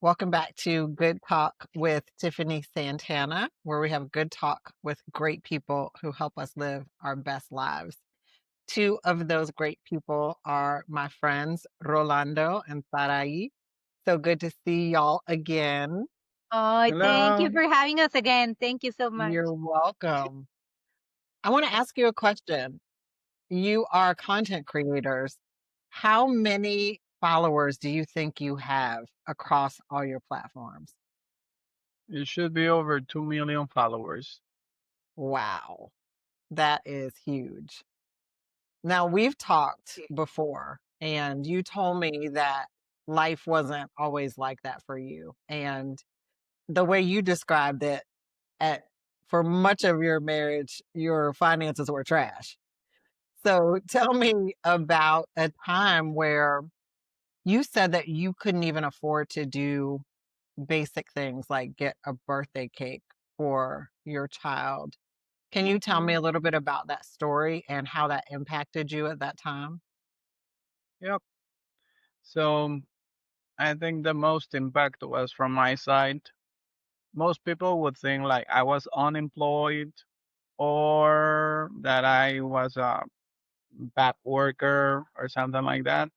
Welcome back to Good Talk with Tiffany Santana, where we have good talk with great people who help us live our best lives. Two of those great people are my friends, Rolando and Sarahi. So good to see y'all again. Oh, thank you Hello. for having us again. Thank you so much. You're welcome. I want to ask you a question. You are content creators. How many followers do you think you have across all your platforms? It should be over 2 million followers. Wow, that is huge. Now, we've talked before, and you told me that life wasn't always like that for you. And the way you described it, at for much of your marriage, your finances were trash. So tell me about a time where you said that you couldn't even afford to do basic things like get a birthday cake for your child. Can you tell me Mhm. a little bit about that story and how that impacted you at that time? Yep. So I think the most impact was from my side. Most people would think like I was unemployed or that I was a bad worker or something like that.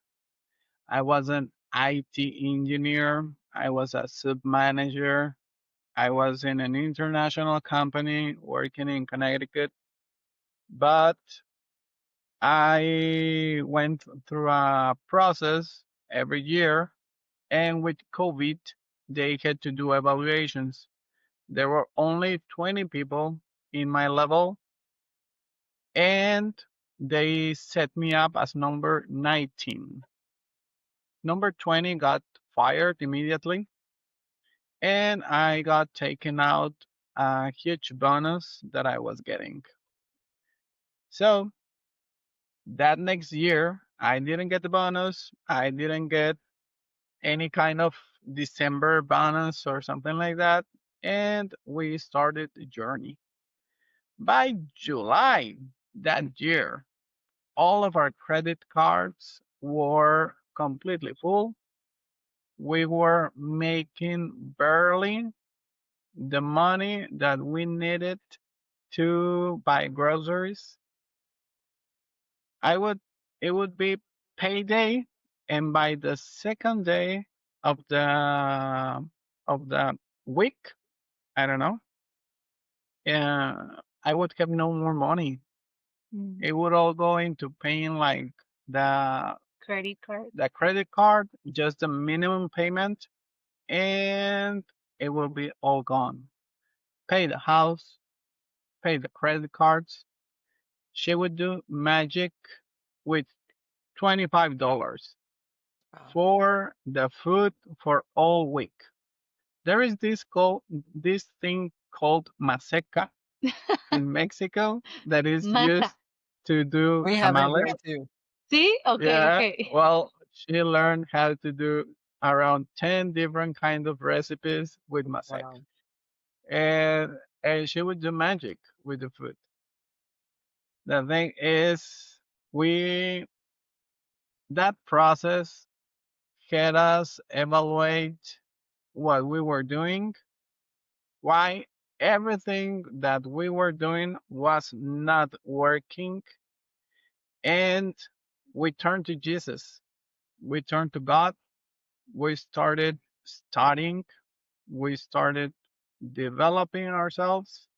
I was an IT engineer. I was a sub manager. I was in an international company working in Connecticut. But I went through a process every year, and with COVID, they had to do evaluations. There were only 20 people in my level, and they set me up as number 19. Number 20 got fired immediately, and I got taken out a huge bonus that I was getting. So that next year, I didn't get the bonus. I didn't get any kind of December bonus or something like that. And we started the journey. By July that year, all of our credit cards were completely full. We were making barely the money that we needed to buy groceries. I would it would be payday, and by the second day of the week, I don't know, I would have no more money. Mm. It would all go into paying like the Credit card. the credit card, just the minimum payment, and it will be all gone. Pay the house, pay the credit cards. She would do magic with $25 Wow. for the food for all week. There is this thing called maseca in Mexico that is Masa. used to do We have it here tamales. too. See? Okay, Yeah, okay. well, she learned how to do around 10 different kind of recipes with maseca. Wow. And she would do magic with the food. The thing is, we that process had us evaluate what we were doing, why everything that we were doing was not working, and we turned to Jesus. We turned to God. We started studying. We started developing ourselves.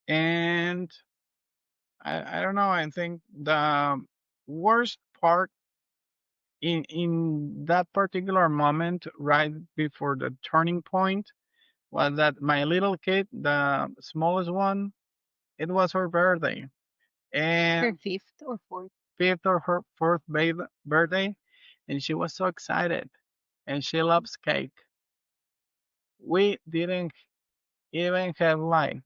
And I don't know, I think the worst part in that particular moment, right before the turning point, was that my little kid, the smallest one, it was her birthday. Her And fifth or fourth. fifth or her fourth birthday, and she was so excited. And she loves cake. We didn't even have like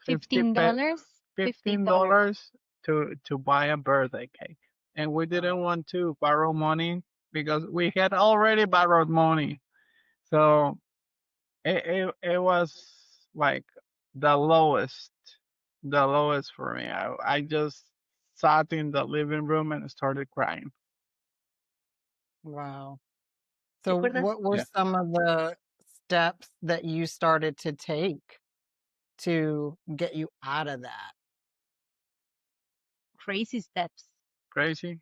50 $15? $15. $15 to buy a birthday cake. And we didn't Wow. want to borrow money because we had already borrowed money. So it was like the lowest, the lowest for me. I just sat in the living room and started crying. Wow. ¿Te So acuerdas? what were Yeah. some of the steps that you started to take to get you out of that? Crazy steps. Crazy.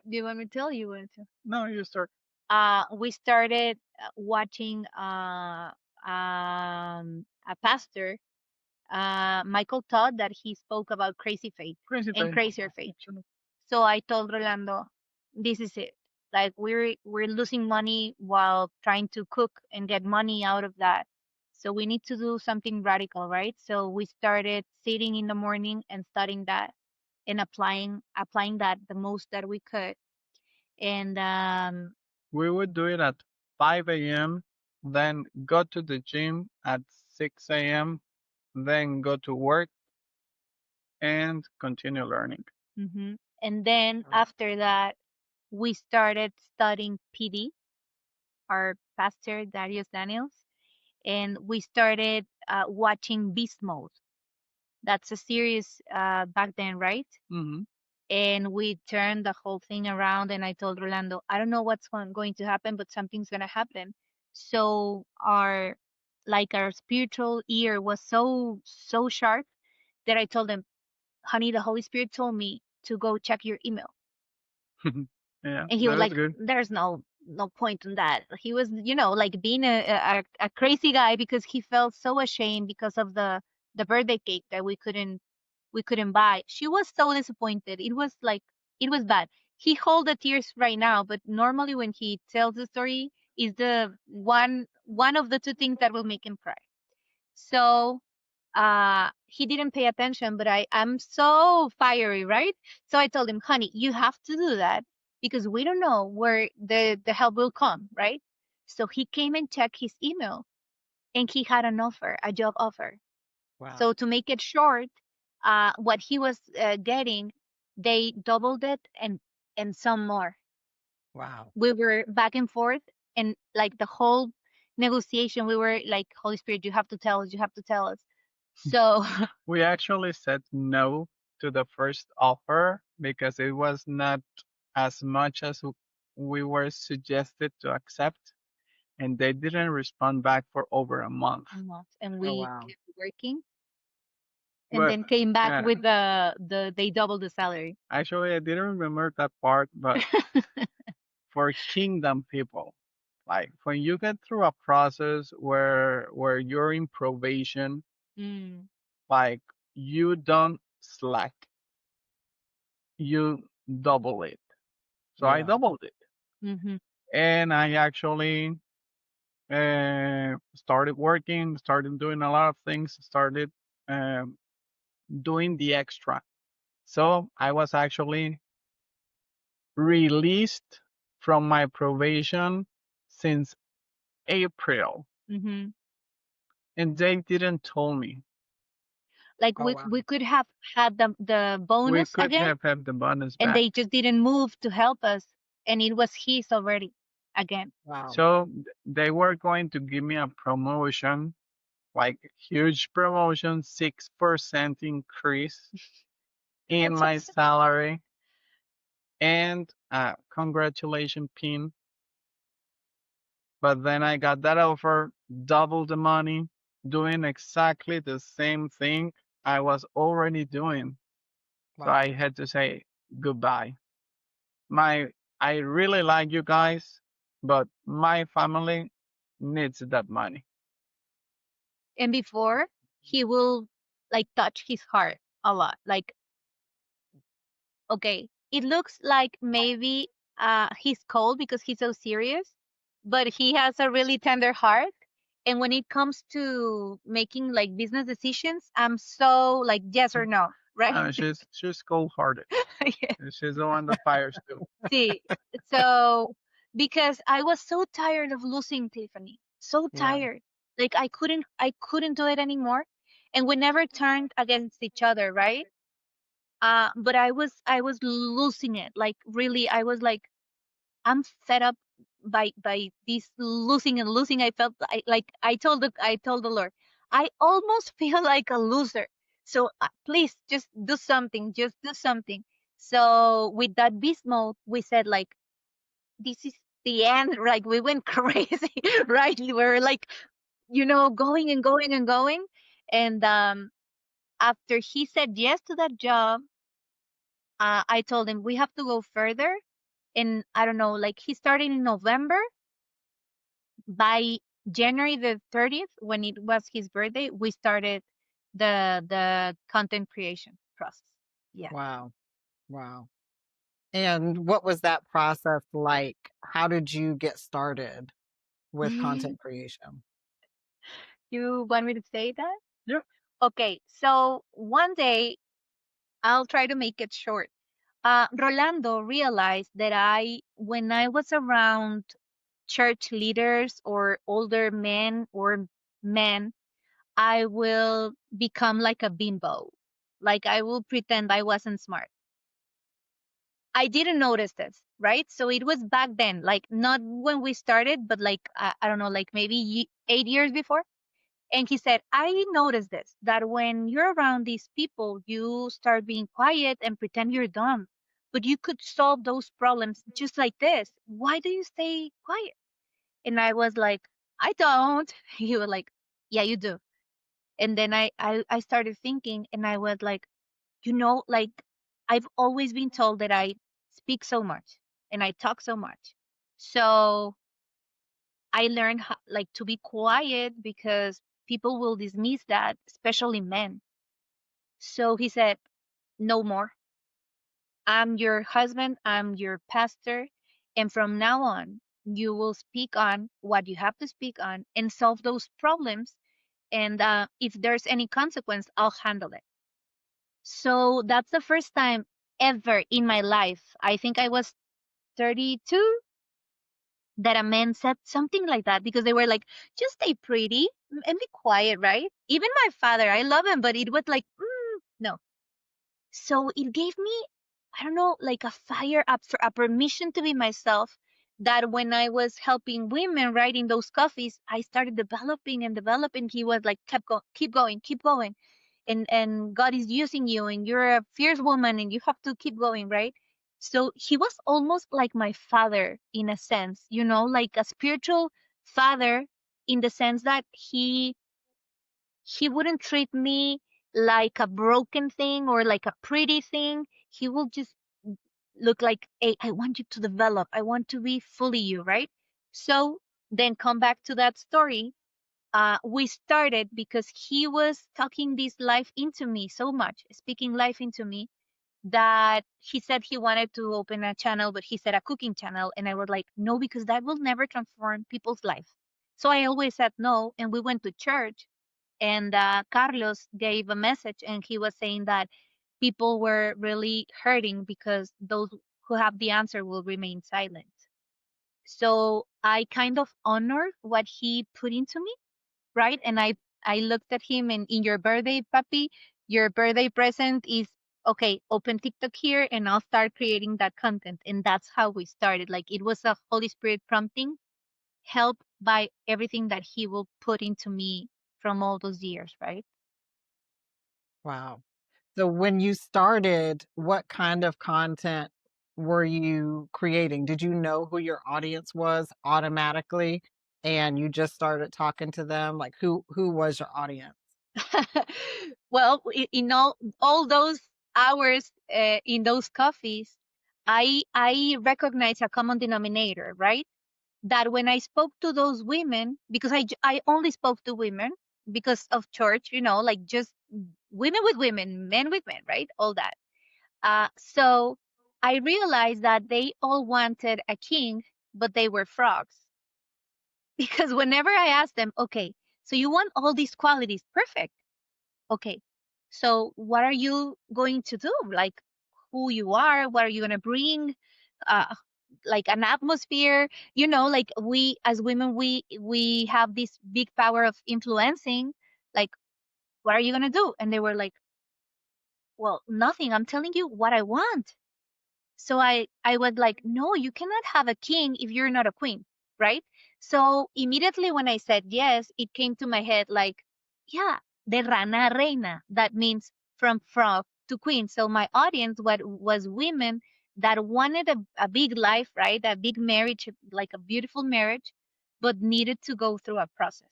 Do you want me to tell you what to? No, you start. We started watching a pastor, Michael Todd, that he spoke about crazy faith Crazy and thing. crazier faith. So I told Rolando, this is it. Like we're losing money while trying to cook and get money out of that. So we need to do something radical, right? So we started sitting in the morning and studying that and applying that the most that we could. And We would do it at 5 a.m., then go to the gym at 6 a.m., then go to work and continue learning. mhm. And then after that, we started studying PD, our pastor Darius Daniels, and we started watching Beast Mode. That's a series back then, right? Hmm. And we turned the whole thing around. And I told Rolando, I don't know what's going to happen, but something's going to happen. So our spiritual ear was so sharp that I told him, honey, the Holy Spirit told me to go check your email. Yeah, And he was that is like, good. there's no point in that. He was, like being a crazy guy because he felt so ashamed because of the birthday cake that we couldn't buy. She was so disappointed. It was bad. He hold the tears right now, but normally when he tells the story is the one of the two things that will make him cry. So he didn't pay attention, but I'm so fiery, right? So I told him, honey, you have to do that because we don't know where the help will come, right? So he came and checked his email and he had an offer, a job offer. Wow. So to make it short, what he was getting, they doubled it and some more. Wow. We were back and forth, and like the whole negotiation, we were like, Holy Spirit, you have to tell us, you have to tell us. So We actually said no to the first offer because it was not as much as we were suggested to accept, and they didn't respond back for over a month. and Oh, we wow. kept working, and But then came back yeah, with the they doubled the salary. actually, I didn't remember that part, but for kingdom people, like when you get through a process where you're in probation, Mm, like you don't slack, you double it. So I Yeah. doubled it, mm-hmm. and I actually started working, started doing a lot of things, started um, doing the extra. So I was actually released from my probation since April, Mm-hmm. and they didn't tell me. Like Oh, we wow. could have had the We bonus could again, have the bonus and back. they just didn't move to help us, and it was his already again. Wow. So they were going to give me a promotion, like huge promotion, 6% increase in That's so my sad. salary, and a congratulation pin. But then I got that offer, double the money, doing exactly the same thing I was already doing. So Wow. I had to say goodbye. My I really like you guys, but my family needs that money. And before he will like touch his heart a lot. Like, okay, it looks like maybe he's cold because he's so serious, but he has a really tender heart. And when it comes to making like business decisions, I'm so like yes or no, right? She's cold hearted. Yeah. She's the one that fires too. See, so because I was so tired of losing Tiffany, so Yeah. tired, like I couldn't do it anymore, and we never turned against each other, right? But I was losing it, like really, I was like, I'm fed up by this losing and losing. I felt like I told the Lord, I almost feel like a loser. So please just do something, just do something. So with that beast mode, we said like, this is the end, like we went crazy, right? We were like, going and going and going. And after he said yes to that job, I told him we have to go further. And I don't know, like he started in November. By January the 30th, when it was his birthday, we started the content creation process. Yeah. Wow. Wow. And what was that process like? How did you get started with content creation? You want me to say that? Yeah. Okay, so one day, I'll try to make it short. Rolando realized that when I was around church leaders or older men or men, I will become like a bimbo. Like I will pretend I wasn't smart. I didn't notice this, right? So it was back then, like not when we started, but like, I don't know, like maybe 8 years before. And he said, I noticed this, that when you're around these people, you start being quiet and pretend you're dumb. But you could solve those problems just like this. Why do you stay quiet? And I was like, I don't. He was like, yeah, you do. And then I started thinking and I was like, like I've always been told that I speak so much and I talk so much. So I learned like to be quiet because people will dismiss that, especially men. So he said, no more. I'm your husband, I'm your pastor, and from now on, you will speak on what you have to speak on and solve those problems. And if there's any consequence, I'll handle it. So that's the first time ever in my life. I think I was 32 that a man said something like that because they were like, just stay pretty and be quiet, right? Even my father, I love him, but it was like, no. So it gave me, I don't know, like a fire up for a permission to be myself. That when I was helping women writing those coffees, I started developing and developing. He was like, keep going, keep going. And God is using you and you're a fierce woman and you have to keep going, right? So he was almost like my father in a sense, like a spiritual father in the sense that he wouldn't treat me like a broken thing or like a pretty thing. He will just look like, hey, I want you to develop. I want to be fully you, right? So then come back to that story. We started because he was talking this life into me so much, speaking life into me, that he said he wanted to open a channel, but he said a cooking channel. And I was like, no, because that will never transform people's life. So I always said no. And we went to church and Carlos gave a message and he was saying that people were really hurting because those who have the answer will remain silent. So I kind of honored what he put into me, right? And I looked at him and in your birthday, puppy, your birthday present is okay, open TikTok here and I'll start creating that content. And that's how we started. Like it was a Holy Spirit prompting, helped by everything that he will put into me from all those years, right? Wow. So when you started, what kind of content were you creating? Did you know who your audience was automatically and you just started talking to them? Like who was your audience? Well, in all those hours in those coffees, I recognize a common denominator, right? That when I spoke to those women, because I only spoke to women because of church, like just women with women, men with men, right? All that. So I realized that they all wanted a king, but they were frogs. Because whenever I asked them, okay, so you want all these qualities, perfect. Okay, so what are you going to do? Like who you are, what are you going to bring? Uh, like an atmosphere, like we as women, we have this big power of influencing. Like, what are you going to do? And they were like, well, nothing. I'm telling you what I want. So I was like, no, you cannot have a king if you're not a queen, right? So immediately when I said yes, it came to my head like, yeah, de rana a reina. That means from frog to queen. So my audience was women that wanted a big life, right? A big marriage, like a beautiful marriage, but needed to go through a process.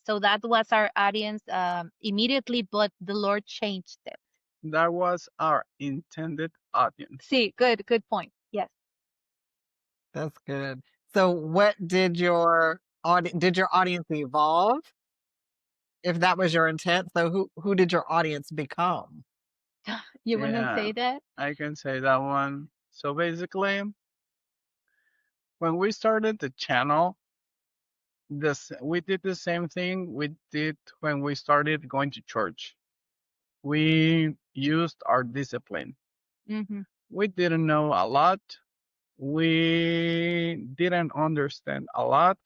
So that was our audience immediately, but the Lord changed them. That was our intended audience. See, good point. Yes. That's good. So what did your audience evolve? If that was your intent, so who did your audience become? You want to Yeah, say that? I can say that one. So basically, when we started the channel, this we did the same thing we did when we started going to church. We used our discipline. Mm-hmm. We didn't know a lot. We didn't understand a lot.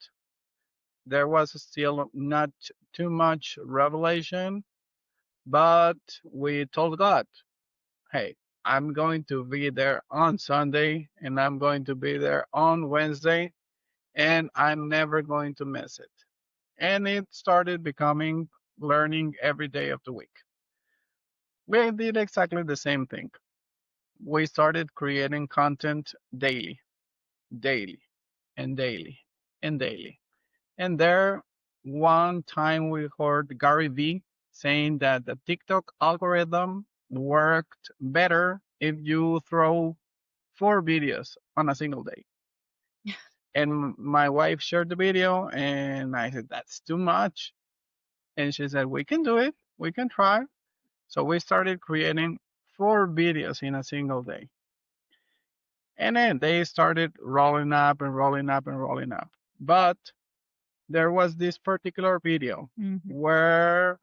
There was still not too much revelation, but we told God, hey, I'm going to be there on Sunday and I'm going to be there on Wednesday and I'm never going to miss it. And it started becoming learning every day of the week. We did exactly the same thing. We started creating content daily, daily, and daily, and daily. And there, one time we heard Gary Vee saying that the TikTok algorithm worked better if you throw 4 videos on a single day. And my wife shared the video, and I said, that's too much. And she said, we can do it, we can try. So we started creating 4 videos in a single day. And then they started rolling up and rolling up and rolling up. But there was this particular video Mm-hmm. where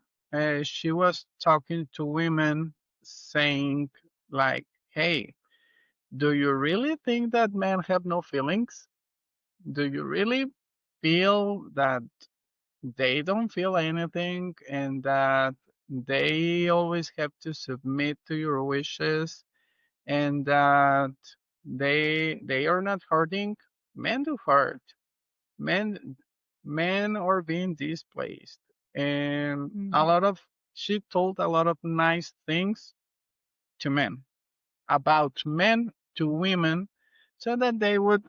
she was talking to women saying like, hey, do you really think that men have no feelings? Do you really feel that they don't feel anything and that they always have to submit to your wishes and that they are not hurting? Men do hurt. Men men are being displaced, and a Mm-hmm. lot of she told a lot of nice things to men about men to women so that they would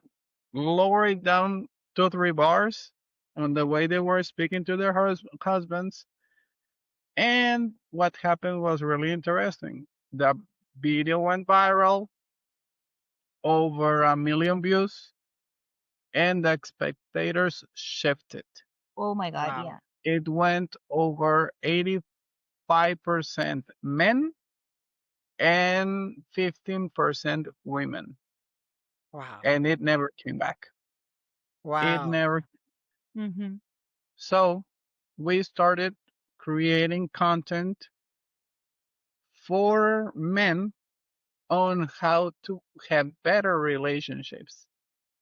lower it down 2 3 bars on the way they were speaking to their husbands. And what happened was really interesting. The video went viral, over 1 million views, and the spectators shifted. Oh my God, Wow. yeah. It went over 85% men and 15% women. Wow. And it never came back. It Wow. never. Mm-hmm. So we started creating content for men on how to have better relationships,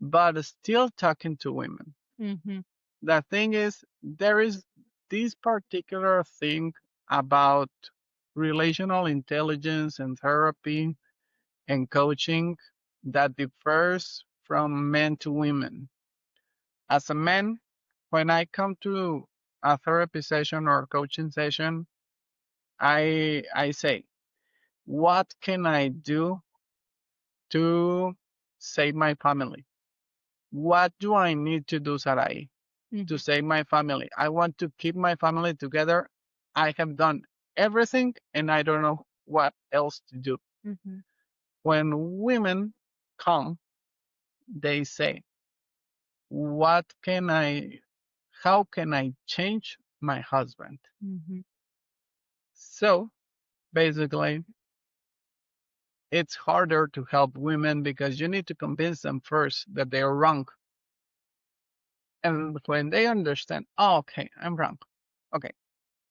but still talking to women. Mm-hmm. The thing is, there is this particular thing about relational intelligence and therapy and coaching that differs from men to women. As a man, when I come to a therapy session or coaching session, I say, what can I do to save my family? What do I need to do, Sarai, to Mm-hmm. save my family? I want to keep my family together. I have done everything and I don't know what else to do. Mm-hmm. When women come, they say, what can I, how can I change my husband? Mm-hmm. So basically, it's harder to help women because you need to convince them first that they are wrong. And when they understand, oh, okay, I'm wrong. Okay,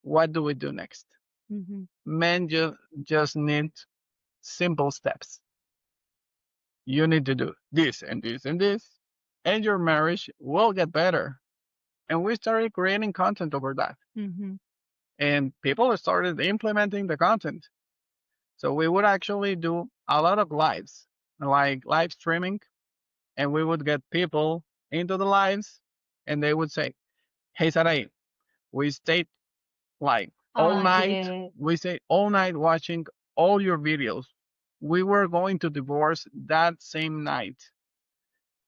what do we do next? Mm-hmm. Men just need simple steps. You need to do this and this and this, and your marriage will get better. And we started creating content over that. Mm-hmm. And people started implementing the content. So we would actually do a lot of lives, like live streaming, and we would get people into the lives, and they would say, "Hey, Sarai, we stayed like all Ah, night. yeah. We stayed all night watching all your videos. we were going to divorce that same night.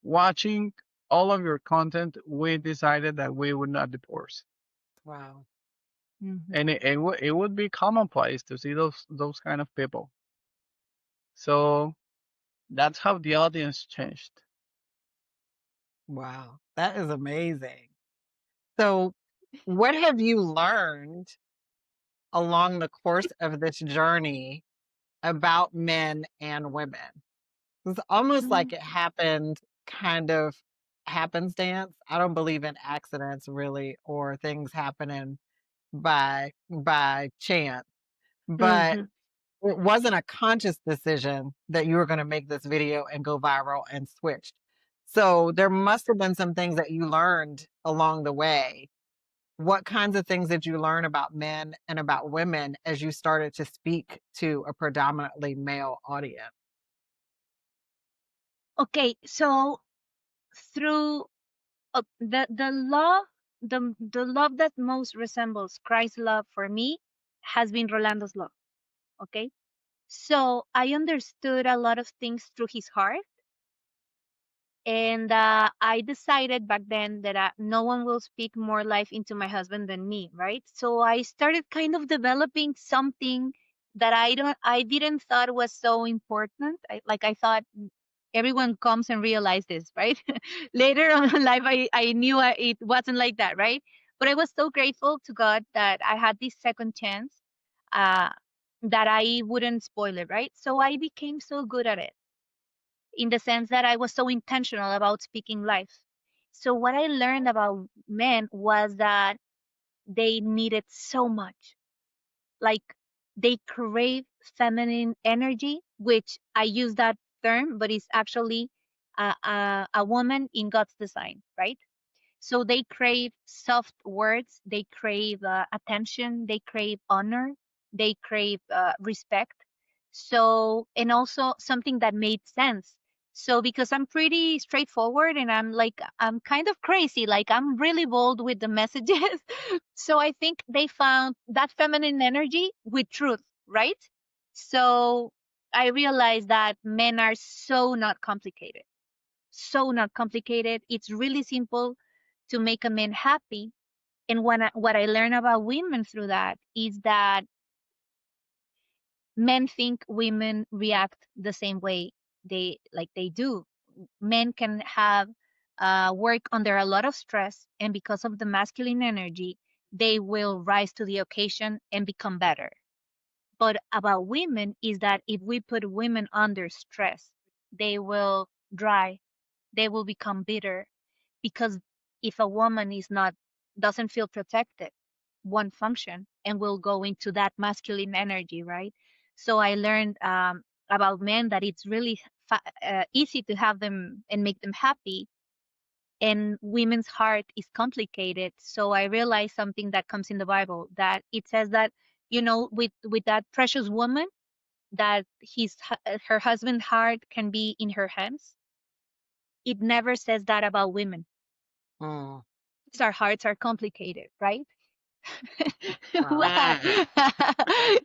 Watching all of your content, we decided that we would not divorce. Wow. And Hmm. it would be commonplace to see those kind of people. So that's how the audience changed. Wow. That is amazing. So, what have you learned along the course of this journey about men and women? It's almost like it happened kind of happenstance. I don't believe in accidents really or things happening by chance, but Hmm. it wasn't a conscious decision that you were going to make this video and go viral and switched. So there must have been some things that you learned along the way. What kinds of things did you learn about men and about women as you started to speak to a predominantly male audience? Okay, so through the love, the love that most resembles Christ's love for me has been Rolando's love. Okay, so I understood a lot of things through his heart. And I decided back then that no one will speak more life into my husband than me, right? So I started kind of developing something that I didn't thought was so important. I thought everyone comes and realize this, right? Later on in life, I knew it wasn't like that, right? But I was so grateful to God that I had this second chance, uh, that I wouldn't spoil it, right? So I became so good at it in the sense that I was so intentional about speaking life. So what I learned about men was that they needed so much. Like they crave feminine energy, which I use that term, but it's actually a woman in God's design, right? So they crave soft words, they crave attention, they crave honor, they crave respect. So, and also something that made sense. So, because I'm pretty straightforward and I'm kind of crazy, like I'm really bold with the messages. So, I think they found that feminine energy with truth, right? So, I realized that men are so not complicated, so not complicated. It's really simple to make a man happy. And what I learned about women through that is that men think women react the same way they do. Men can have work under a lot of stress, and because of the masculine energy, they will rise to the occasion and become better. But about women is that if we put women under stress, they will dry, they will become bitter, because if a woman is not doesn't feel protected, won't function and will go into that masculine energy, right? So I learned about men that it's really easy to have them and make them happy, and women's heart is complicated. So I realized something that comes in the Bible, that it says that, with that precious woman, that her husband's heart can be in her hands. It never says that about women. Mm, Our hearts are complicated, right? wow. Wow.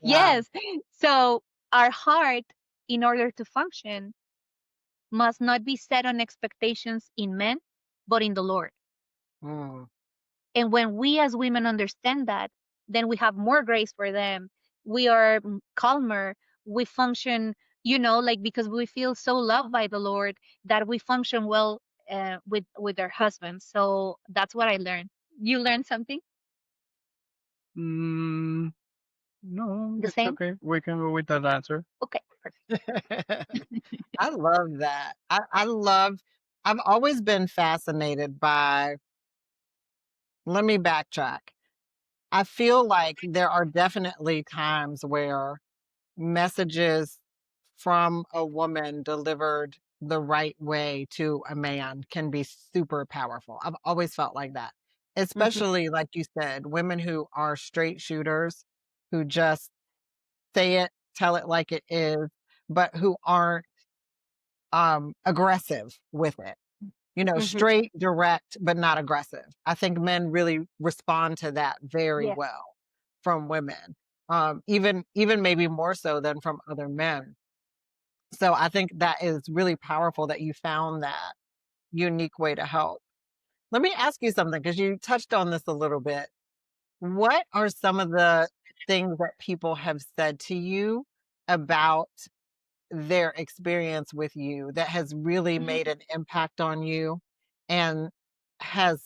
Wow. Yes. So our heart, in order to function, must not be set on expectations in men, but in the Lord. Mm, And when we as women understand that, then we have more grace for them. We are calmer. We function, like because we feel so loved by the Lord that we function well with our husbands. So that's what I learned. You learned something? Mm, no, The it's same? okay. We can go with that answer. Okay, perfect. I love that. I've always been fascinated by, let me backtrack. I feel like there are definitely times where messages from a woman delivered the right way to a man can be super powerful. I've always felt like that, Hmm. especially like you said, women who are straight shooters, who just say it, tell it like it is, but who aren't aggressive with it. Hmm. Straight, direct, but not aggressive. I think men really respond to that very Yes. well from women, even maybe more so than from other men. So I think that is really powerful that you found that unique way to help. Let me ask you something because you touched on this a little bit. What are some of the things that people have said to you about their experience with you that has really Mhm. made an impact on you and has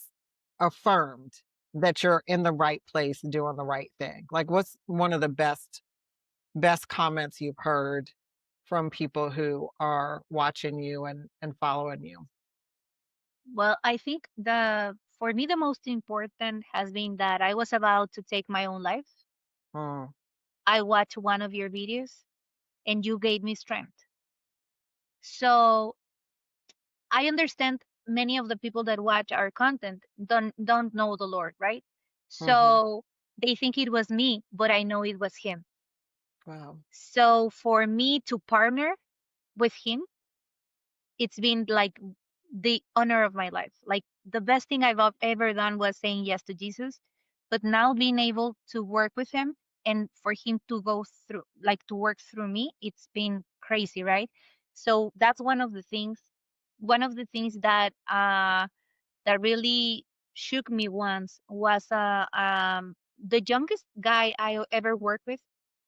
affirmed that you're in the right place doing the right thing? Like what's one of the best comments you've heard from people who are watching you and following you? Well, I think the for me the most important has been that I was about to take my own life. Mm, I watched one of your videos and you gave me strength. So I understand many of the people that watch our content don't know the Lord, right? mhm. So they think it was me, but I know it was him. Wow. So for me to partner with him, it's been like the honor of my life. Like the best thing ever done was saying yes to Jesus, but now being able to work with him and for him to go through, like to work through me, it's been crazy, right? So that's one of the things that that really shook me once was the youngest guy I ever worked with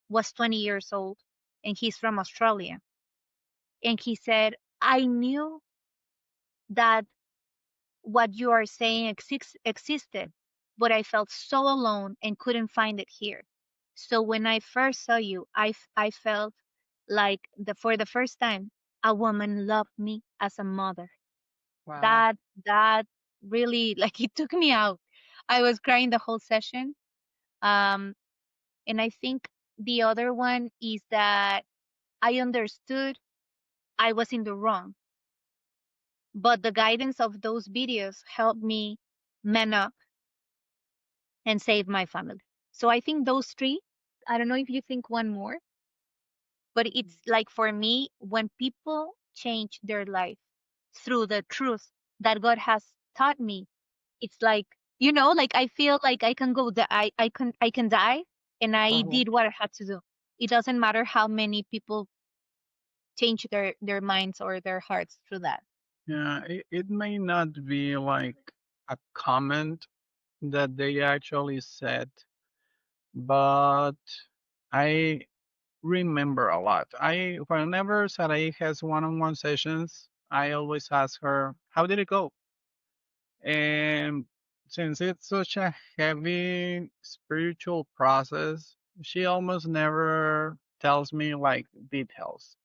was 20 years old and he's from Australia. And he said, I knew that what you are saying existed, but I felt so alone and couldn't find it here. So when I first saw you, I felt like for the first time, a woman loved me as a mother. Wow. That that really like it took me out. I was crying the whole session. Um, and I think the other one is that I understood I was in the wrong, but the guidance of those videos helped me man up and save my family. So I think those three, I don't know if you think one more, but it's like for me, when people change their life through the truth that God has taught me, it's like, like I feel like I can go, I can die and I Mhm. did what I had to do. It doesn't matter how many people change their minds or their hearts through that. Yeah, it may not be like a comment that they actually said, but I remember a lot. Whenever Sarai has one-on-one sessions, I always ask her, "How did it go?" And since it's such a heavy spiritual process, she almost never tells me like details.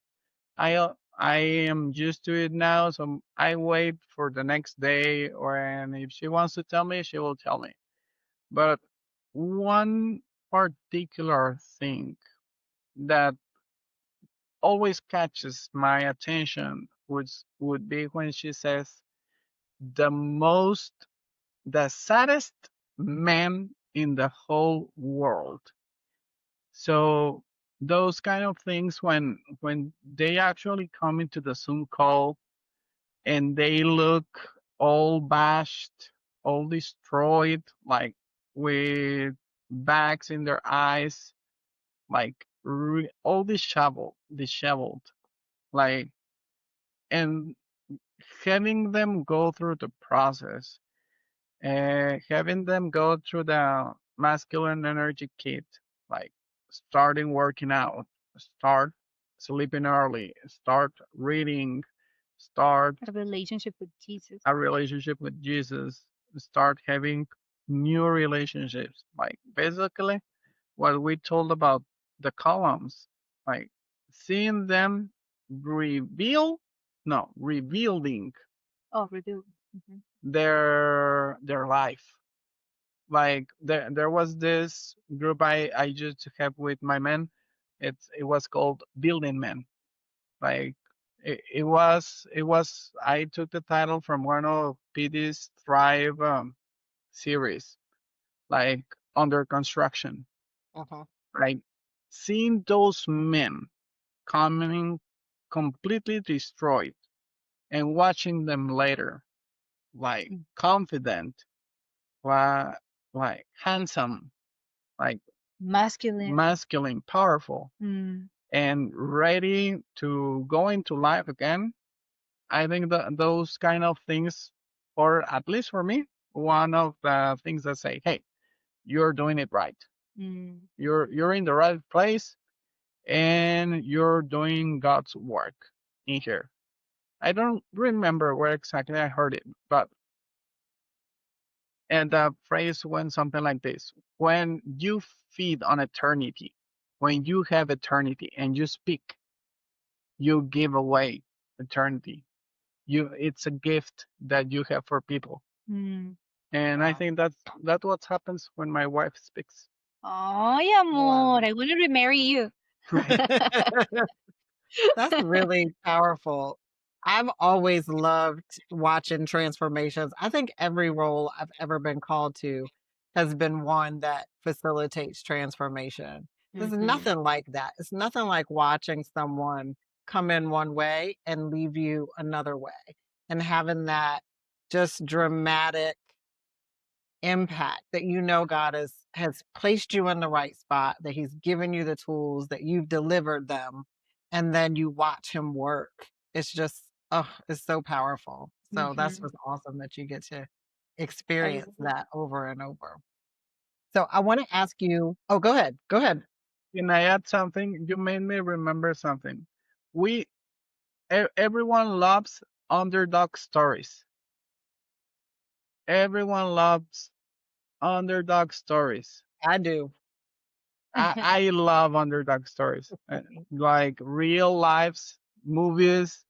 I am used to it now, so I wait for the next day, or and if she wants to tell me, she will tell me. But one particular thing that always catches my attention would be when she says the most the saddest man in the whole world. So those kind of things when they actually come into the Zoom call and they look all bashed, all destroyed, like with bags in their eyes, like all disheveled, like, and having them go through the process, having them go through the masculine energy kit, like starting working out, start sleeping early, start reading, start A relationship with Jesus. a relationship with Jesus, start having new relationships. Like basically what we told about the columns, like seeing them reveal, no, revealing Oh, reveal. Hmm. their life. Like there was this group I used to have with my men. It was called Building Men. Like it was I took the title from one of PD's Thrive series, like under construction. Mhm. Like seeing those men coming completely destroyed and watching them later, like confident, like, like handsome, like Masculine. masculine, powerful. Mm. and ready to go into life again. I think that those kind of things, or at least for me, one of the things that say, "Hey, you're doing it right. Mm. You're in the right place, and you're doing God's work in here." I don't remember where exactly I heard it, but and the phrase went something like this: "When you feed on eternity, when you have eternity and you speak, you give away eternity. It's a gift that you have for people." Mm. And I Wow. think that's what happens when my wife speaks. Ay, Wow. amor, I want to remarry you. That's really powerful. I've always loved watching transformations. I think every role I've ever been called to has been one that facilitates transformation. There's Mhm. nothing like that. It's nothing like watching someone come in one way and leave you another way and having that just dramatic impact that you know God has placed you in the right spot, that He's given you the tools, that you've delivered them, and then you watch Him work. It's just, oh, it's so powerful. So that's Mhm. just awesome that you get to I experience love it. that over and over. So I want to ask you, oh, go ahead. Go ahead. Can I add something? You made me remember something. We everyone loves underdog stories. Everyone loves underdog stories. I do. I love underdog stories, like real lives movies,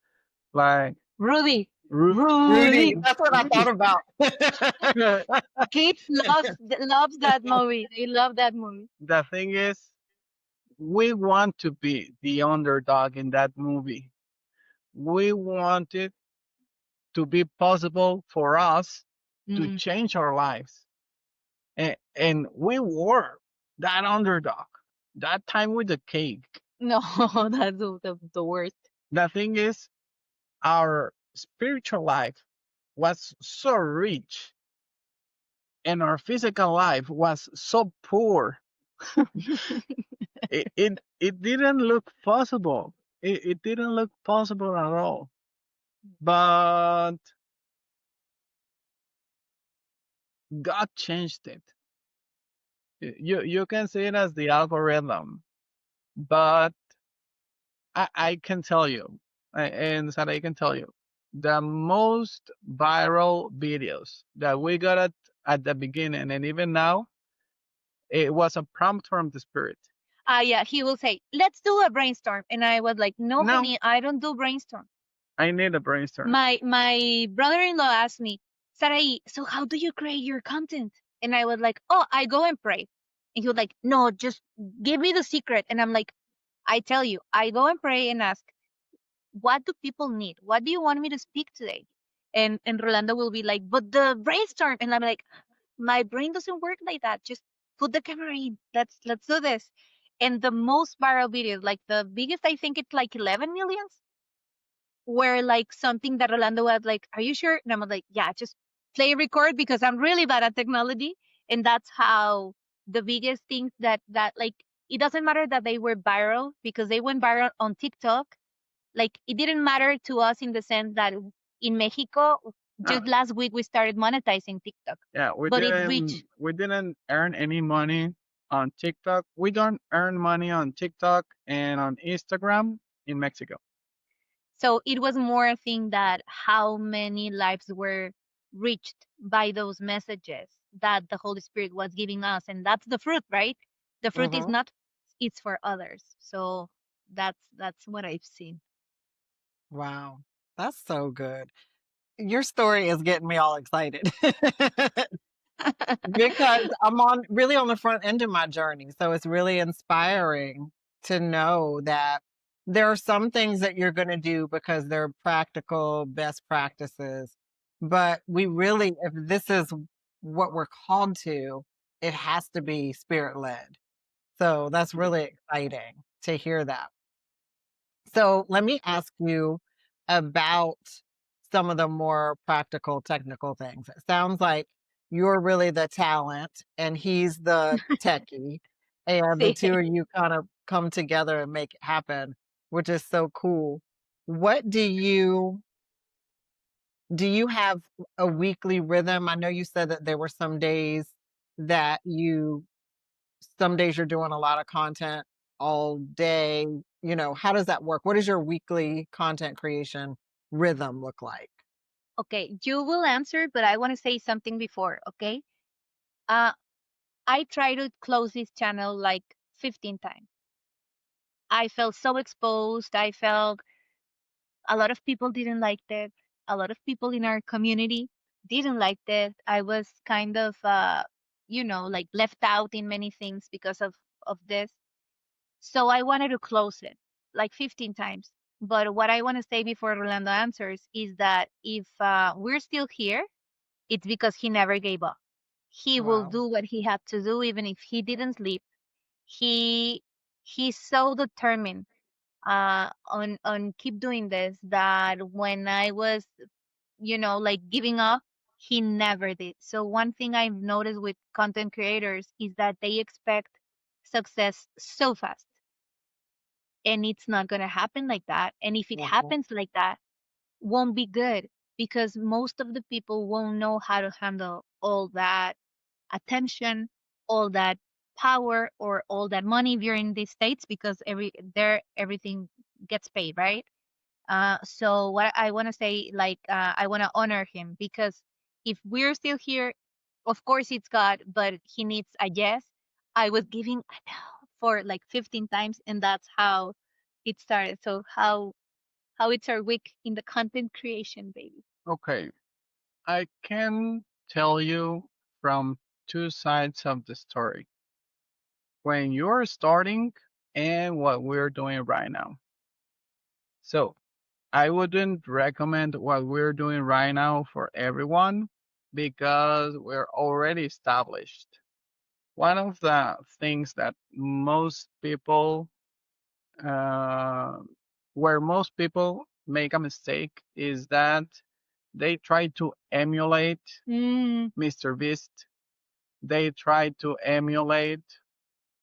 like Rudy, Ru- Rudy, Rudy. that's what I thought about. Kids loves that movie. They love that movie. the thing is, we want to be the underdog in that movie. We want it to be possible for us to Mm. change our lives. And we were that underdog, that time with the cake. No, that's the worst. The thing is, our spiritual life was so rich and our physical life was so poor. It didn't look possible. It didn't look possible at all. But God changed it. You can see it as the algorithm, but I can tell you, and Sarah, I can tell you, the most viral videos that we got at the beginning and even now, it was a prompt from the spirit. Yeah, he will say, "Let's do a brainstorm," and I was like, "No, No, honey, I don't do brainstorm." I need a brainstorm. My brother-in-law asked me, "Sarai, so how do you create your content?" And I was like, "Oh, I go and pray." And he was like, "No, just give me the secret." And I'm like, "I tell you, I go and pray and ask, what do people need? What do you want me to speak today?" And Rolando will be like, "But the brainstorm." And I'm like, "My brain doesn't work like that. Just put the camera in. Let's do this." And the most viral videos, like the biggest, I think it's like 11 millions, were like something that Rolando was like, "Are you sure?" And I'm like, "Yeah, just play record because I'm really bad at technology." And that's how the biggest things that like, it doesn't matter that they were viral because they went viral on TikTok. Like, it didn't matter to us in the sense that in Mexico, Uh, just last week we started monetizing TikTok, yeah, but it reached. we didn't earn any money on TikTok. We don't earn money on TikTok and on Instagram in Mexico. So it was more a thing that how many lives were reached by those messages that the Holy Spirit was giving us. And that's the fruit, right? The fruit is Mhm. not, it's for others. So that's what I've seen. Wow. That's so good. Your story is getting me all excited. Because I'm on really on the front end of my journey, so it's really inspiring to know that there are some things that you're gonna do because they're practical best practices, but we really if this is what we're called to, it has to be spirit-led. So that's really exciting to hear that. So let me ask you about some of the more practical, technical things. It sounds like you're really the talent and he's the techie. and the See, 2 of you kind of come together and make it happen, which is so cool. What do you have a weekly rhythm? I know you said that there were some days that you some days you're doing a lot of content all day, how does that work? What does your weekly content creation rhythm look like? okay, you will answer, but I want to say something before, okay? Uh, I try to close this channel like 15 times. I felt so exposed. I felt a lot of people didn't like it. A lot of people in our community didn't like it. I was kind of, like left out in many things because of this. So I wanted to close it like 15 times. But what I want to say before Rolando answers is that if we're still here, it's because he never gave up. He will Wow. do what he had to do, even if he didn't sleep. He he's so determined on keep doing this that when I was, like giving up, he never did. So one thing I've noticed with content creators is that they expect success so fast, and it's not going to happen like that. And if it Mhm. happens like that, won't be good, because most of the people won't know how to handle all that attention, all that power, or all that money if you're in the states, because everything gets paid, right? So what I want to say, like, I want to honor him, because if we're still here, of course it's God, but he needs a yes. I was giving a no for like 15 times, and that's how it started. So how it's our week in the content creation, baby. Okay, I can tell you from two sides of the story. When you're starting and what we're doing right now. So I wouldn't recommend what we're doing right now for everyone because we're already established. One of the things that most people, uh, where most people make a mistake is that they try to emulate Mm. Mr. Beast. They try to emulate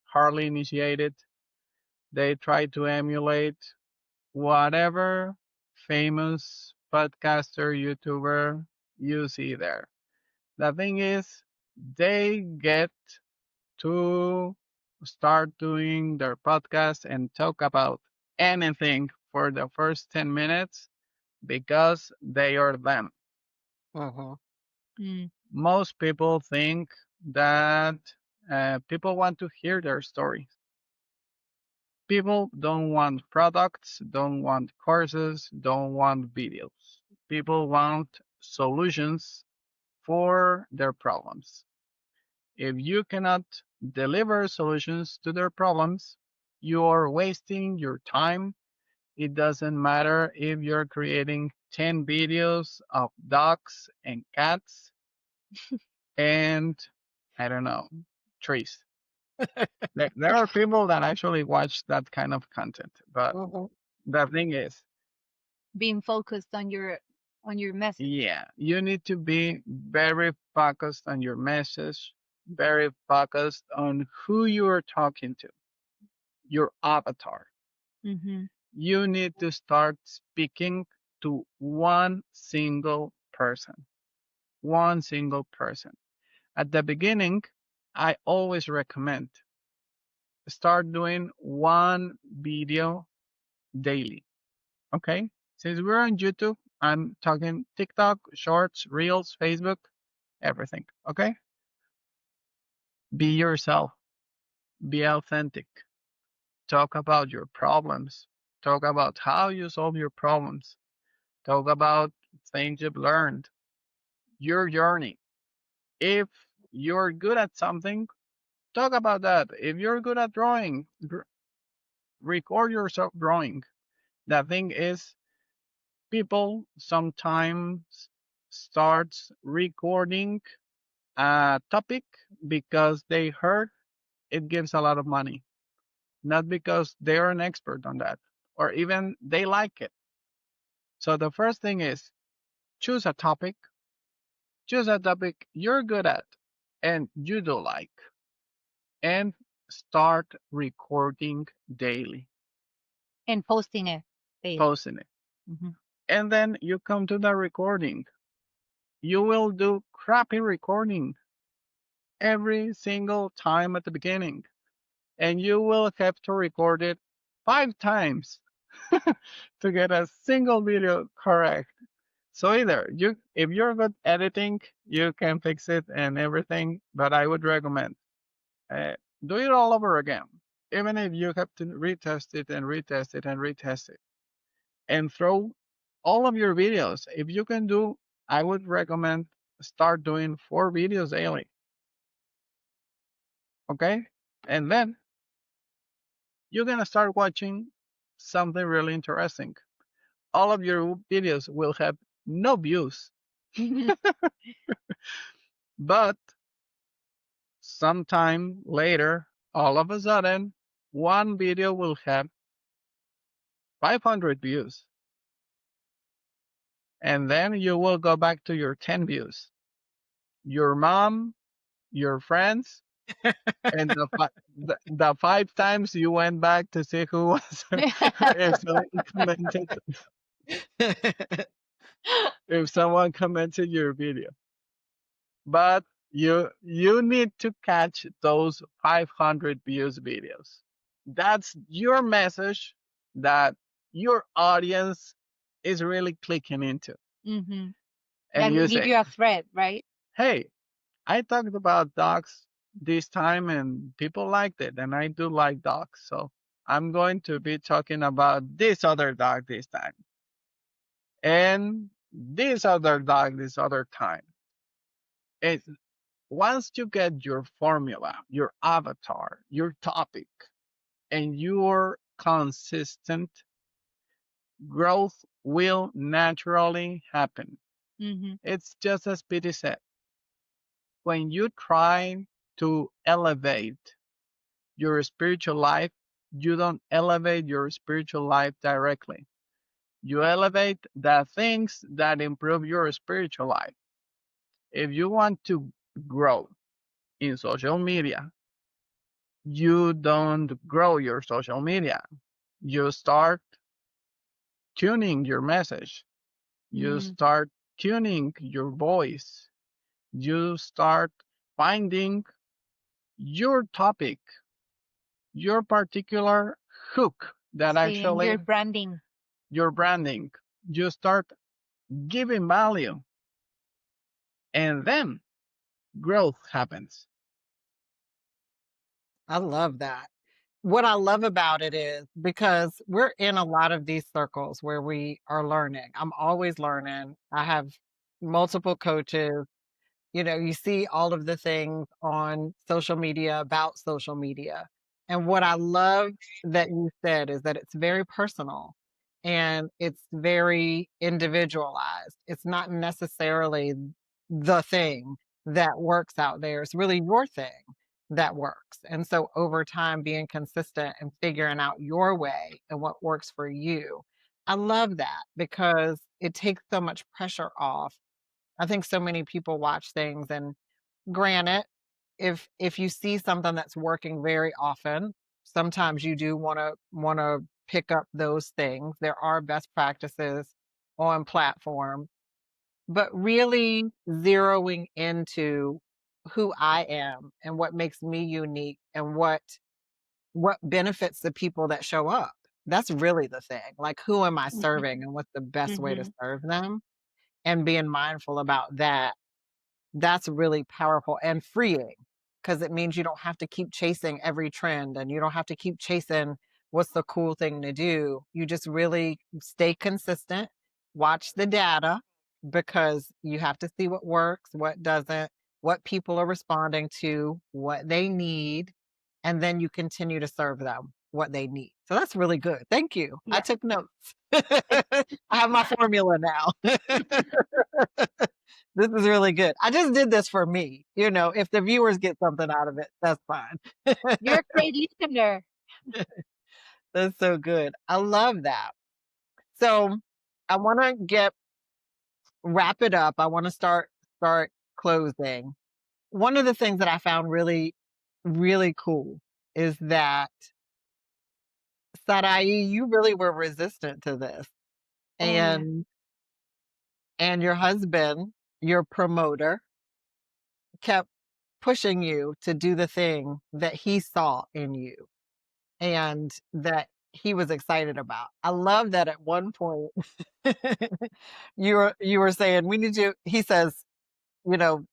Harley Initiated. They try to emulate whatever famous podcaster, YouTuber you see there. The thing is, they get to start doing their podcast and talk about anything for the first 10 minutes because they are them. Mhm. Mm. Most people think that people want to hear their stories. People don't want products, don't want courses, don't want videos. People want solutions for their problems. If you cannot deliver solutions to their problems, you're wasting your time. It doesn't matter if you're creating 10 videos of dogs and cats and, I don't know, trees. There are people that actually watch that kind of content. But Mhm. the thing is, Being focused on your message. yeah, you need to be very focused on your message, very focused on who you are talking to, your avatar. Mm-hmm. You need to start speaking to one single person. One single person. At the beginning, I always recommend start doing one video daily. Okay? Since we're on YouTube, I'm talking TikTok, Shorts, Reels, Facebook, everything. Okay? Be yourself. Be authentic. Talk about your problems. Talk about how you solve your problems. Talk about things you've learned, your journey. If you're good at something, talk about that. If you're good at drawing, record yourself drawing. The thing is, people sometimes starts recording a topic because they heard it gives a lot of money, not because they're an expert on that or even they like it. So the first thing is choose a topic, choose a topic you're good at and you do like, and start recording daily, And posting it daily. posting it. Hmm. And then you come to the recording. You will do crappy recording every single time at the beginning. And you will have to record it 5 times to get a single video correct. So either if you're good editing, you can fix it and everything, but I would recommend uh, do it all over again. Even if you have to retest it and retest it and retest it and throw all of your videos. If you can do, I would recommend start doing 4 videos daily. Okay. And then you're going to start watching something really interesting. All of your videos will have no views, but sometime later, all of a sudden, one video will have 500 views. And then you will go back to your 10 views. Your mom, your friends, and the 5 times you went back to see who was if someone commented if someone commented your video. But you need to catch those 500 views videos. That's your message that your audience is really clicking into. Hmm. And That will you give say, you a thread, right? hey, I talked about dogs this time and people liked it, and I do like dogs. So I'm going to be talking about this other dog this time and this other dog this other time. And once you get your formula, your avatar, your topic, and you're consistent, growth will naturally happen. Hmm. It's just as Pete said. When you try to elevate your spiritual life, you don't elevate your spiritual life directly. You elevate the things that improve your spiritual life. If you want to grow in social media, you don't grow your social media. You start tuning your message. You Hmm. start tuning your voice. You start finding your topic, your particular hook that See, and actually your branding. your branding. You start giving value, and then growth happens. I love that. What I love about it is because we're in a lot of these circles where we are learning. I'm always learning. I have multiple coaches. You know, you see all of the things on social media about social media. And what I love that you said is that it's very personal and it's very individualized. It's not necessarily the thing that works out there. It's really your thing that works. And so over time, being consistent and figuring out your way and what works for you. I love that because it takes so much pressure off. I think so many people watch things and granted, if you see something that's working very often, sometimes you do wanna pick up those things. There are best practices on platform, but really zeroing into who I am and what makes me unique and what benefits the people that show up. That's really the ththing. Like, who am I serving and what's the best way to Hmm. serve them? And being mindful about that, that's really powerful and freeing because it means you don't have to keep chasing every trend and you don't have to keep chasing what's the cool thing to do. You just really stay consistent, watch the data because you have to see what works, what doesn't, what people are responding to, what they need, and then you continue to serve them what they need. So that's really good. Thank you. I Yeah. took notes. I have my formula now. This is really good. I just did this for me. You know, if the viewers get something out of it, that's fine. You're a great listener. That's so good. I love that. So I want to get wrap it up. I want to start closing. One of the things that I found really, really cool is that Sarai, you really were resistant to this. Oh yeah. And your husband, your promoter, kept pushing you to do the thing that he saw in you and that he was excited about. I love that at one point you were saying we need to he says, you know,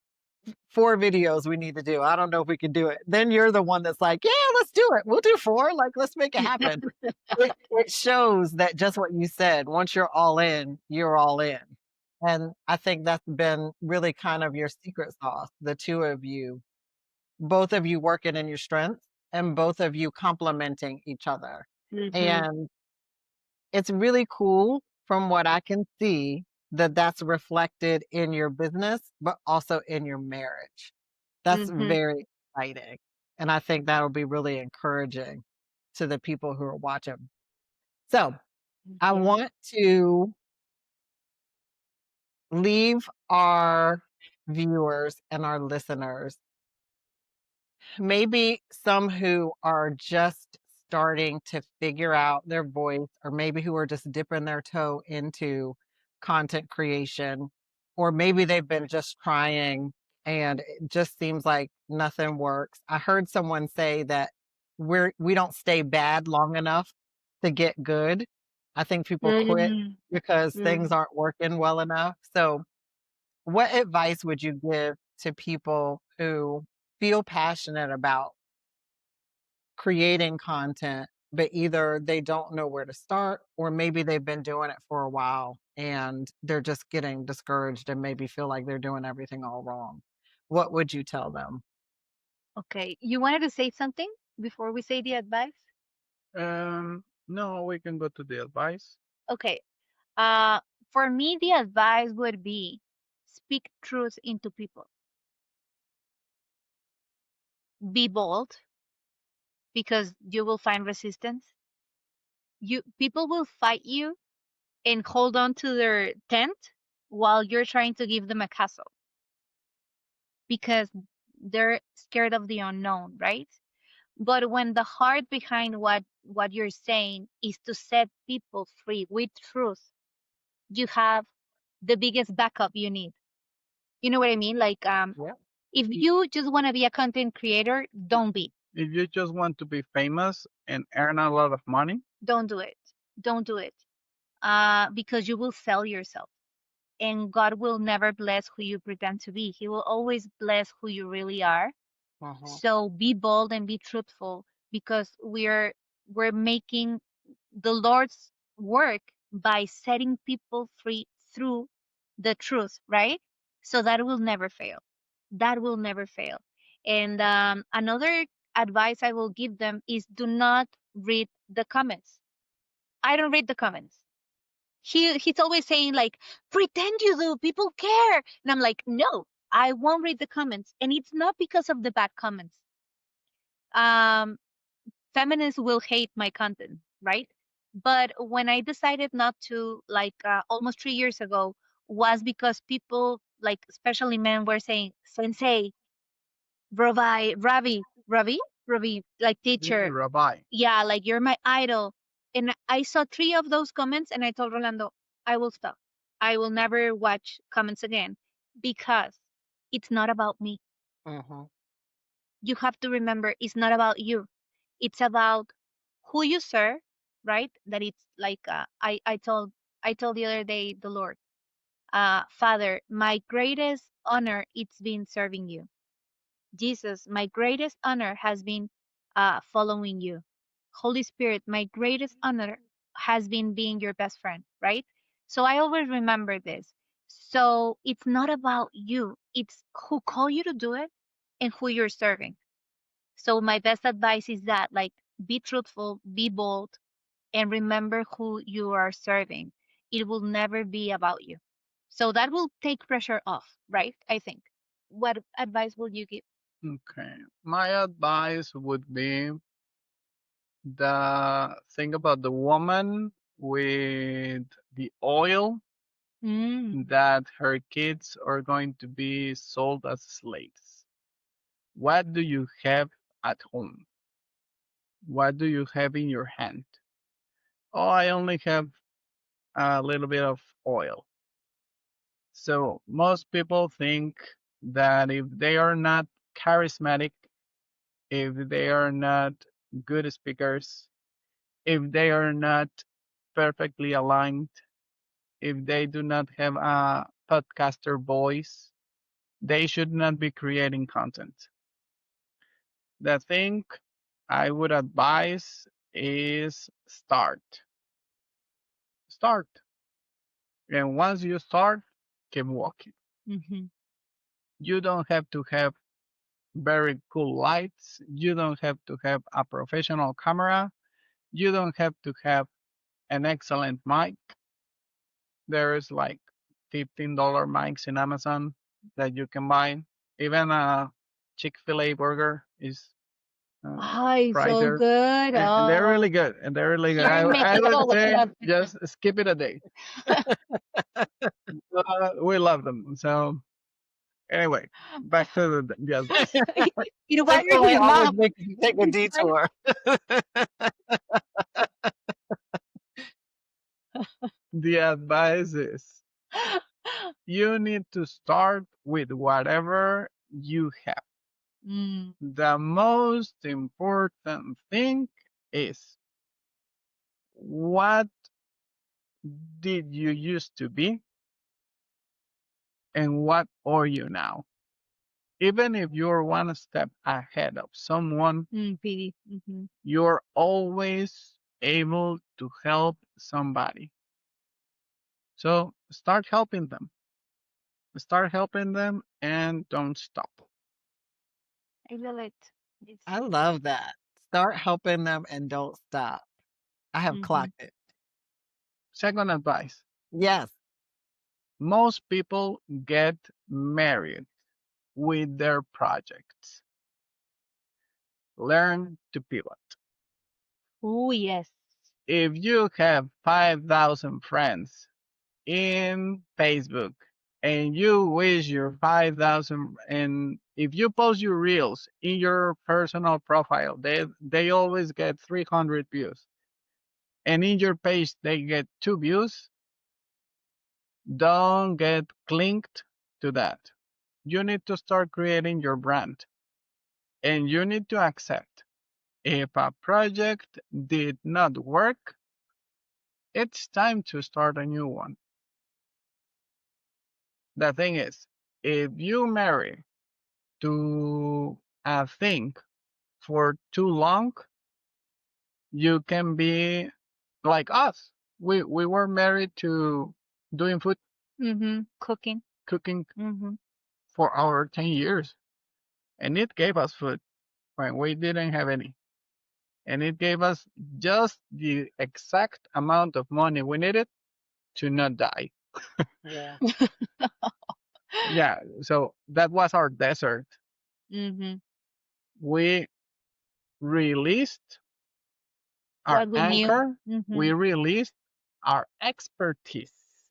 4 videos we need to do. I don't know if we can do it. Then you're the one that's like, "Yeah, let's do it. We'll do 4. Like, let's make it happen." It shows that just what you said, once you're all in, you're all in. And I think that's been really kind of your secret sauce, the 2 of you, both of you working in your strengths and both of you complementing each other. Mhm. And it's really cool from what I can see that that's reflected in your business, but also in your marriage. That's Mhm. very exciting. And I think that'll be really encouraging to the people who are watching. So I Yeah. want to leave our viewers and our listeners, maybe some who are just starting to figure out their voice, or maybe who are just dipping their toe into content creation, or maybe they've been just trying and it just seems like nothing works. I heard someone say that we don't stay bad long enough to get good. I think people quit Mm. because things Mm. aren't working well enough. So what advice would you give to people who feel passionate about creating content, but either they don't know where to start or maybe they've been doing it for a while and they're just getting discouraged and maybe feel like they're doing everything all wrong? What would you tell them? Okay. You wanted to say something before we say the advice? No, we can go to the advice. Okay. Uh, for me, the advice would be speak truth into people. Be bold because you will find resistance. You people will fight you and hold on to their tent while you're trying to give them a castle because they're scared of the unknown, right? But when the heart behind what you're saying is to set people free with truth, you have the biggest backup you need. You know what I mean? Like Yeah. if I- you just want to be a content creator, don't be. If you just want to be famous and earn a lot of money, Don't do it. Don't do it. Because you will sell yourself. And God will never bless who you pretend to be. He will always bless who you really are. Uh-huh. So be bold and be truthful because we're making the Lord's work by setting people free through the truth, right? So that will never fail. That will never fail. And another advice I will give them is do not read the comments. I don't read the comments. He's always saying like, pretend you do, people care. And I'm like, no, I won't read the comments. And it's not because of the bad comments. Um, Feminists will hate my content, right? But when I decided not to, like almost 3 years ago, was because people, like especially men, were saying, "Sensei, Ravi, like teacher, Rabbi. yeah, like you're my idol." And I saw 3 of those comments, and I told Rolando, I will stop. I will never watch comments again because it's not about me. Uh-huh. You have to remember, it's not about you. It's about who you serve, right? That it's like I told the other day the Lord, Father, my greatest honor it's been serving you. Jesus, my greatest honor has been following you. Holy Spirit, my greatest honor has been being your best friend, right? So I always remember this. So it's not about you. It's who called you to do it and who you're serving. So my best advice is that like be truthful, be bold, and remember who you are serving. It will never be about you. So that will take pressure off, right? I think. What advice will you give? Okay. My advice would be the thing about the woman with the oil Mm. that her kids are going to be sold as slaves. What do you have at home? What do you have in your hand? Oh, I only have a little bit of oil. So most people think that if they are not charismatic, if they are not good speakers, if they are not perfectly aligned, if they do not have a podcaster voice, they should not be creating content. The thing I would advise is start. Start. And once you start, keep walking. Hmm. You don't have to have very cool lights. You don't have to have a professional camera. You don't have to have an excellent mic. There's like $15 mics in Amazon that you can buy. Even a Chick-fil-A burger is Oh, so pricier. good. And they're Oh, really good. And they're really good. here in I would Mexico, we say love just skip it a day. We love them. So anyway, back to the advice. you know why are Chick-fil-A you always not? makes you take a detour. The advice is you need to start with whatever you have. Mm, The most important thing is what did you used to be and what are you now? Even if you're one step ahead of someone, PD. Hmm. you're always able to help somebody. So start helping them. Start helping them and don't stop. I love it. It's. I love that. Start helping them and don't stop. I have Hmm. clocked it. Second advice, Yes. most people get married with their projects. Learn to pivot. Oh, yes. If you have 5,000 friends in Facebook and you wish your 5,000, and if you post your reels in your personal profile, they always get 300 views. And in your page they get 2 views, don't get clinked to that. You need to start creating your brand and you need to accept if a project did not work, it's time to start a new one. The thing is, if you marry to a thing for too long, you can be like us. We were married to doing food Cooking. cooking Hmm. for our 10 years, and it gave us food when we didn't have any. And it gave us just the exact amount of money we needed to not die. Yeah. Yeah, so that was our desert. Hmm. We released our What we knew. anchor, Hmm. we released our expertise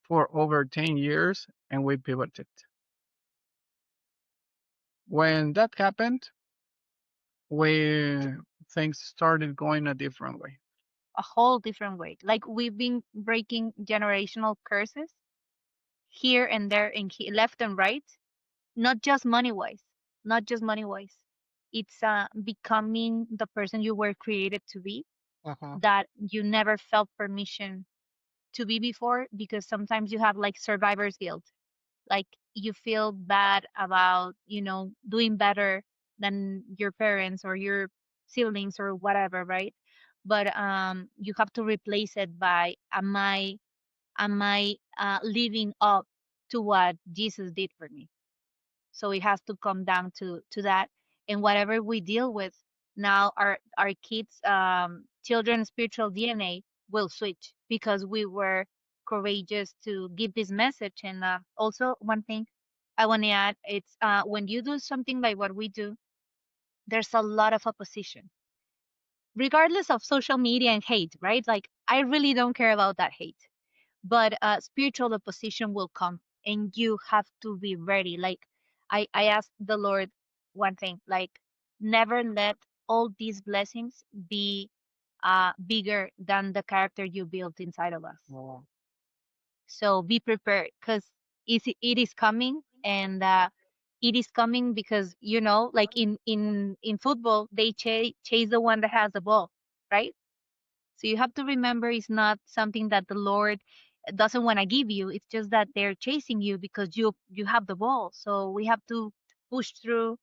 for over 10 years and we pivoted. When that happened, we things started going a different way. A whole different way. Like we've been breaking generational curses here and there and left and right, not just money wise, not just money wise. It's becoming the person you were created to be Uh-huh. that you never felt permission to be before because sometimes you have like survivor's guilt. Like you feel bad about, doing better than your parents or your siblings or whatever, right? But you have to replace it by am I living up to what Jesus did for me? So it has to come down to that. And whatever we deal with now, our kids, children's spiritual DNA will switch because we were courageous to give this message. And also one thing I want to add, it's when you do something like what we do, there's a lot of opposition regardless of social media and hate, right? Like I really don't care about that hate, but spiritual opposition will come and you have to be ready. Like I asked the Lord one thing, like never let all these blessings be bigger than the character you built inside of us. Wow. So be prepared because it is coming, and it is coming because like in football, they chase the one that has the ball, right? So you have to remember it's not something that the Lord doesn't want to give you. It's just that they're chasing you because you have the ball. So we have to push through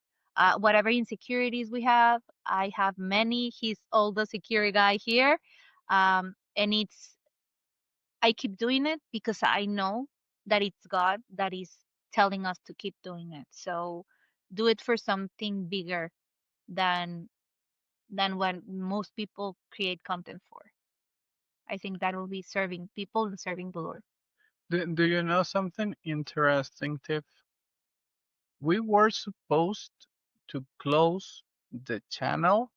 whatever insecurities we have. I have many. He's all the secure guy here. And I keep doing it because I know that it's God that is telling us to keep doing it. So do it for something bigger than what most people create content for. I think that will be serving people and serving the Lord. Do you know something interesting, Tiff? We were supposed to close the channel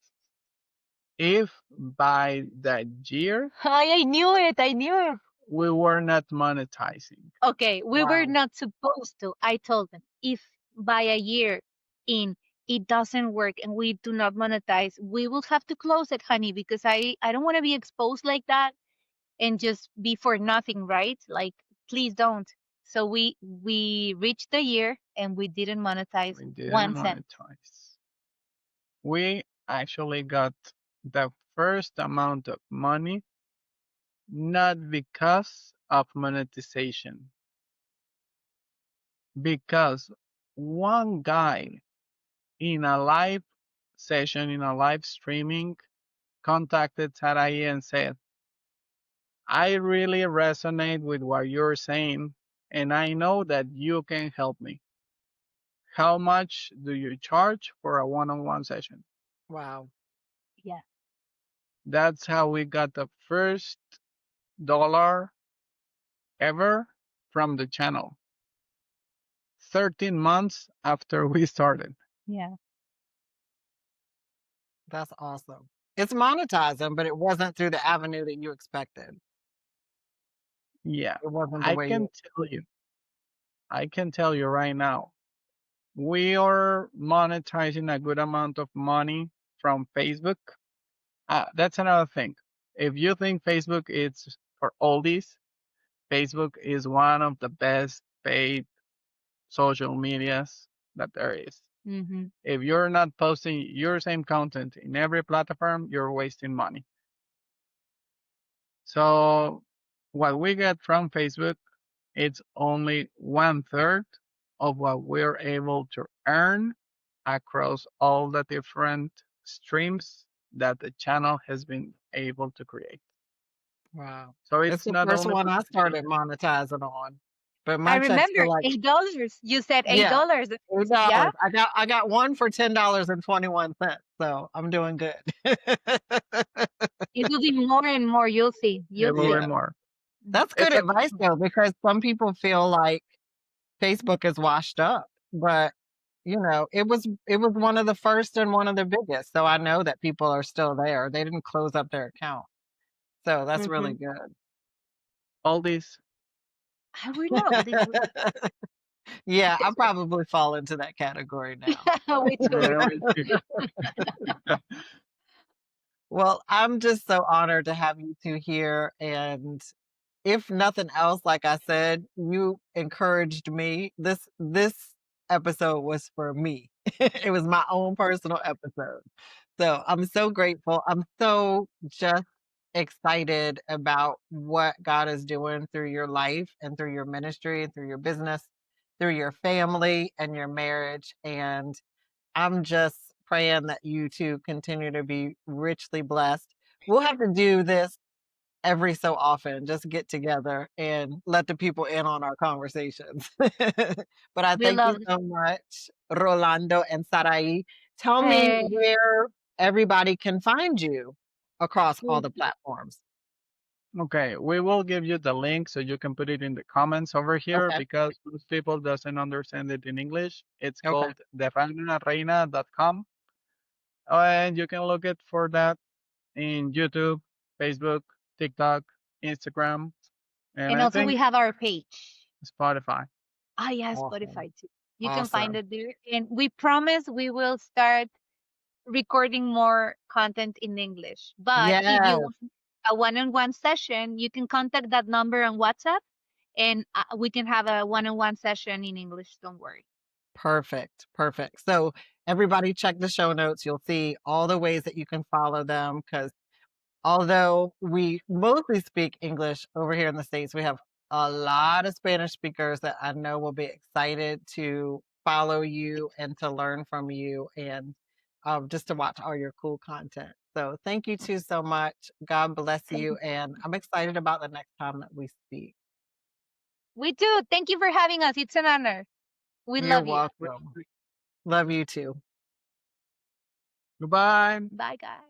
if by that year Hi, I knew it. I knew it. we were not monetizing. Okay, we were Wow. not supposed to. I told them if by a year in it doesn't work and we do not monetize, we will have to close it, honey, because I don't want to be exposed like that and just be for nothing, right? Like, please don't. So we reached the year and we didn't monetize We didn't 1 cent. monetize. We actually got the first amount of money not because of monetization, because one guy in a live session, in a live streaming, contacted Sarahi and said, I really resonate with what you're saying, and I know that you can help me. How much do you charge for a one on one session? Wow. Yeah. That's how we got the first dollar ever from the channel. 13 months after we started. Yeah. That's awesome. It's monetizing, but it wasn't through the avenue that you expected. Yeah, It wasn't the I way can you tell you, I can tell you right now, we are monetizing a good amount of money from Facebook. That's another thing. If you think Facebook is for oldies, Facebook is one of the best paid social medias that there is. Mm-hmm. If you're not posting your same content in every platform, you're wasting money. So what we get from Facebook, it's only 1/3 of what we're able to earn across all the different streams that the channel has been able to create. wow. So It's it's the not first only one I started monetization. monetizing on, but I my checks remember are like, $8. You said eight yeah, dollars. Yeah, $8. I got one for $10.21, so I'm doing good. it will be more and more. You'll see. It You'll will be see. Yeah. more. That's good It's a advice though, because some people feel like Facebook is washed up, but it was one of the first and one of the biggest. So I know that people are still there. They didn't close up their account. So that's really Mm-hmm. good. all this. I we not all this. Yeah, I probably fall into that category now. We too. Yeah, we do. Well, I'm just so honored to have you two here. And if nothing else, like I said, you encouraged me. This episode was for me. It was my own personal episode. So I'm so grateful. I'm so just excited about what God is doing through your life and through your ministry and through your business, through your family and your marriage. And I'm just praying that you two continue to be richly blessed. We'll have to do this every so often, just get together and let the people in on our conversations. But I We thank you love so much, Rolando and Sarahi. Tell me it. where everybody can find you across all Well, the platforms. Okay, we will give you the link so you can put it in the comments over here Okay. because most people doesn't understand it in English. It's Okay. called defenderreina.com, and you can look it for that in YouTube, Facebook, TikTok, Instagram, and and I also we think have our page. Spotify. Ah, yeah, Awesome. Spotify too. You can find Awesome. it there. And we promise we will start recording more content in English. But if you Yes, want a one-on-one session, you can contact that number on WhatsApp, and we can have a one-on-one session in English. Don't worry. perfect, perfect. So everybody check the show notes. You'll see all the ways that you can follow them because although we mostly speak English over here in the States, we have a lot of Spanish speakers that I know will be excited to follow you and to learn from you and just to watch all your cool content. So thank you too so much. God bless Thank you. you. And I'm excited about the next time that we speak. We do. Thank you for having us. It's an honor. We You're love you. welcome. Love you too. Goodbye. Bye, guys.